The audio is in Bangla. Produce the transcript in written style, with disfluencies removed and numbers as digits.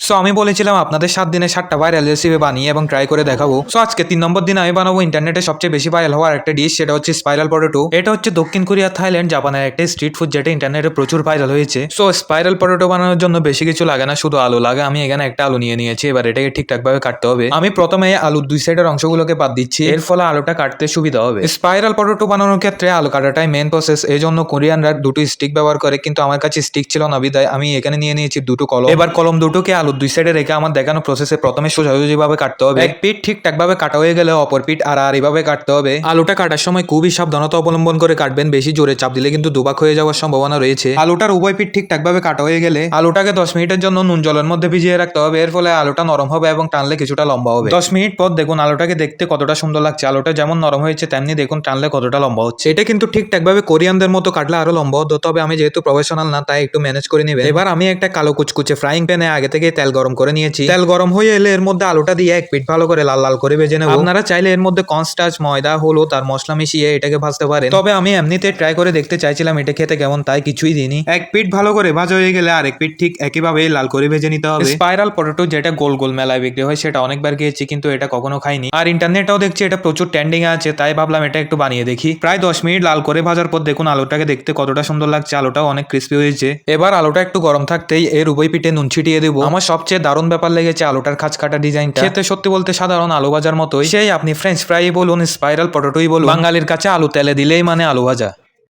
সো আমি বলেছিলাম আপনাদের 7 দিনে 7টা ভাইরাল রেসিপি বানিয়ে এবং ট্রাই করে দেখাবো। সো আজকে 3 নম্বর দিন আমি বানাবো ইন্টারনেটে সবচেয়ে বেশি ভাইরাল হওয়ার একটা ডিশ, সেটা হচ্ছে স্পাইরাল পটেটো। এটা হচ্ছে দক্ষিণ কোরিয়া, থাইল্যান্ড, জাপানের একটা স্ট্রিট ফুড যেটা ইন্টারনেটে প্রচুর ভাইরাল হয়েছে। সো স্পাইরাল পটেটো বানানোর জন্য বেশি কিছু লাগে না, শুধু আলু লাগে। আমি এখানে একটা আলু নিয়ে নিয়েছি, এবার এটাকে ঠিকঠাক ভাবে কাটতে হবে। আমি প্রথমে আলুর 2 সাইডের অংশগুলোকে বাদ দিচ্ছি, এর ফলে আলুটা কাটতে সুবিধা হবে। স্পাইরাল পটেটো বানানোর ক্ষেত্রে আলু কাটাটাই মেন প্রসেস, এই জন্য কোরিয়ানরা দুটো স্টিক ব্যবহার করে, কিন্তু আমার কাছে স্টিক ছিল না, বিদায় আমি এখানে নিয়ে নিয়েছি দুটো কলম। এবার কলম দুটোকে আলুর 2 সাইডে রেখে আমার দেখানো প্রসেসে প্রথমে সোজাসুজি ভাবে কাটতে হবে। এক পিঠ ঠিকঠাক ভাবে কাটা হয়ে গেলে অপর পিঠ আর এইভাবে কাটতে হবে। আলুটা কাটার সময় খুবই সাবধানতা অবলম্বন করে কাটবেন, বেশি জোরে চাপ দিলে কিন্তু দুবাক হয়ে যাওয়ার সম্ভাবনা রয়েছে। আলুটার উভয় পিঠ ঠিকঠাক ভাবে কাটা হয়ে গেলে আলুটাকে 10 মিনিটের জন্য নুন জলের মধ্যে ভিজিয়ে রাখতে হবে, এর ফলে আলুটা নরম হবে এবং টানলে কিছুটা লম্বা হবে। 10 মিনিট পর দেখুন আলুটাকে দেখতে কতটা সুন্দর লাগছে। আলুটা যেমন নরম হয়েছে তেমনি দেখুন টানলে কতটা লম্বা হচ্ছে। এটা কিন্তু ঠিকঠাক ভাবে কোরিয়ানদের মতো কাটলে আরো লম্বা হতো, তবে আমি যেহেতু প্রফেশনাল না তাই একটু ম্যানেজ করে নিবে। এবার আমি একটা কালো কুচকুচে ফ্রাইং প্যানে আগে থেকে তেল গরম করে নিয়েছি। তেল গরম হয়ে এলে এর মধ্যে আলুটা দিয়ে এক পিঠ ভালো করে লাল লাল করে ভেজে নেব। আপনারা চাইলে এর মধ্যে কর্নস্টার্চ, ময়দা, হলুদ আর মশলা মিশিয়ে এটাকে ভাজতে পারেন, তবে আমি এমনিতে ট্রাই করে দেখতে চাইছিলাম এটা খেতে কেমন, তাই কিছুই দিইনি। এক পিঠ ভালো করে ভাজা হয়ে গেলে আরেক পিঠ ঠিক একইভাবে লাল করে ভেজে নিতে হবে। স্পাইরাল পটেটো যেটা গোল গোল মেলায় বিক্রি হয় সেটা অনেকবার খেয়েছি, কিন্তু এটা কখনো খাইনি। আর ইন্টারনেটেও দেখছি এটা প্রচুর ট্রেন্ডিং আছে, তাই ভাবলাম এটা একটু বানিয়ে দেখি। প্রায় 10 মিনিট লাল করে ভাজার পর দেখুন আলুটাকে দেখতে কতটা সুন্দর লাগছে, আলুটাও অনেক ক্রিস্পি হয়েছে। এবার আলুটা একটু গরম থাকতেই এর উভয় পিঠে নুন ছিটিয়ে দেবো। আমার সবচেয়ে দারুণ ব্যাপার লেগেছে আলুটার খাঁজ কাটা ডিজাইনটা, খেতে সত্যি বলতে সাধারণ আলু ভাজার মতোই। সেই আপনি ফ্রেঞ্চ ফ্রাই বলুন, স্পাইরাল পটেটোই বলুন, বাঙালির কাছে আলু তেলে দিলেই মানে আলু ভাজা।